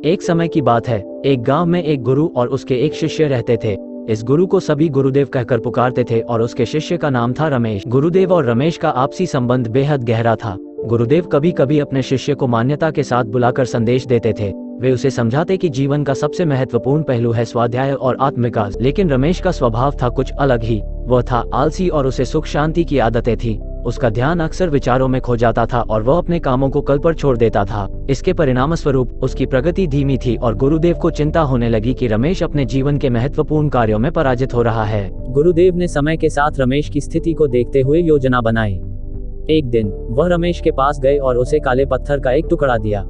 एक समय की बात है, एक गांव में एक गुरु और उसके एक शिष्य रहते थे। इस गुरु को सभी गुरुदेव कहकर पुकारते थे और उसके शिष्य का नाम था रमेश। गुरुदेव और रमेश का आपसी संबंध बेहद गहरा था। गुरुदेव कभी कभी अपने शिष्य को मान्यता के साथ बुलाकर संदेश देते थे। वे उसे समझाते कि जीवन का सबसे महत्वपूर्ण पहलू है स्वाध्याय और आत्मविकास। लेकिन रमेश का स्वभाव था कुछ अलग ही। वह था आलसी और उसे सुख शांति की आदतें थी। उसका ध्यान अक्सर विचारों में खो जाता था और वह अपने कामों को कल पर छोड़ देता था। इसके परिणामस्वरूप उसकी प्रगति धीमी थी और गुरुदेव को चिंता होने लगी कि रमेश अपने जीवन के महत्वपूर्ण कार्यों में पराजित हो रहा है। गुरुदेव ने समय के साथ रमेश की स्थिति को देखते हुए योजना बनाई। एक दिन वह रमेश के पास गए और उसे काले पत्थर का एक टुकड़ा दिया।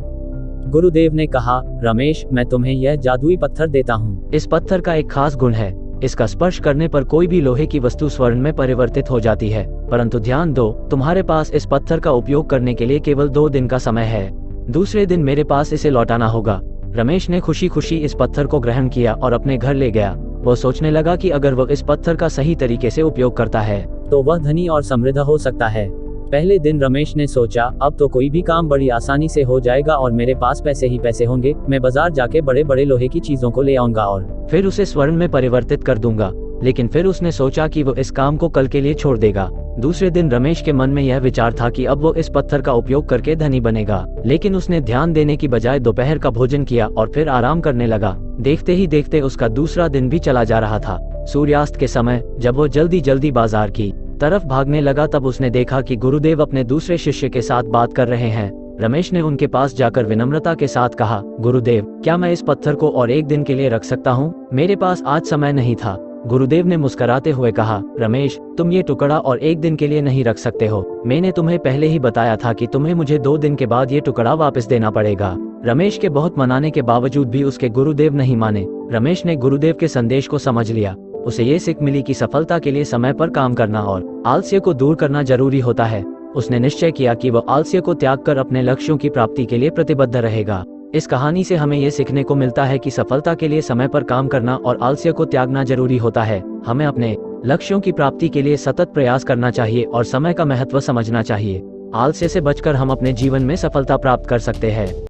गुरुदेव ने कहा, रमेश, मैं तुम्हें यह जादुई पत्थर देता हूँ। इस पत्थर का एक खास गुण है, इसका स्पर्श करने पर कोई भी लोहे की वस्तु स्वर्ण में परिवर्तित हो जाती है। परंतु ध्यान दो, तुम्हारे पास इस पत्थर का उपयोग करने के लिए केवल 2 दिन का समय है। दूसरे दिन मेरे पास इसे लौटाना होगा। रमेश ने खुशी खुशी इस पत्थर को ग्रहण किया और अपने घर ले गया। वो सोचने लगा कि अगर वह इस पत्थर का सही तरीके से उपयोग करता है तो वह धनी और समृद्ध हो सकता है। पहले दिन रमेश ने सोचा, अब तो कोई भी काम बड़ी आसानी से हो जाएगा और मेरे पास पैसे ही पैसे होंगे। मैं बाजार जाके बड़े बड़े लोहे की चीजों को ले आऊंगा और फिर उसे स्वर्ण में परिवर्तित कर दूंगा। लेकिन फिर उसने सोचा कि वो इस काम को कल के लिए छोड़ देगा। दूसरे दिन रमेश के मन में यह विचार था कि अब वो इस पत्थर का उपयोग करके धनी बनेगा। लेकिन उसने ध्यान देने की बजाय दोपहर का भोजन किया और फिर आराम करने लगा। देखते ही देखते उसका दूसरा दिन भी चला जा रहा था। सूर्यास्त के समय जब वो जल्दी जल्दी बाजार की तरफ भागने लगा, तब उसने देखा कि गुरुदेव अपने दूसरे शिष्य के साथ बात कर रहे हैं। रमेश ने उनके पास जाकर विनम्रता के साथ कहा, गुरुदेव, क्या मैं इस पत्थर को और एक दिन के लिए रख सकता हूँ? मेरे पास आज समय नहीं था। गुरुदेव ने मुस्कुराते हुए कहा, रमेश, तुम ये टुकड़ा और एक दिन के लिए नहीं रख सकते हो। मैंने तुम्हें पहले ही बताया था कि तुम्हें मुझे 2 दिन के बाद ये टुकड़ा वापस देना पड़ेगा। रमेश के बहुत मनाने के बावजूद भी उसके गुरुदेव नहीं माने। रमेश ने गुरुदेव के संदेश को समझ लिया। उसे ये सीख मिली कि सफलता के लिए समय पर काम करना और आलस्य को दूर करना जरूरी होता है। उसने निश्चय किया कि वह आलस्य को त्याग कर अपने लक्ष्यों की प्राप्ति के लिए प्रतिबद्ध रहेगा। इस कहानी से हमें यह सीखने को मिलता है कि सफलता के लिए समय पर काम करना और आलस्य को त्यागना जरूरी होता है। हमें अपने लक्ष्यों की प्राप्ति के लिए सतत प्रयास करना चाहिए और समय का महत्व समझना चाहिए। आलस्य से बचकर हम अपने जीवन में सफलता प्राप्त कर सकते हैं।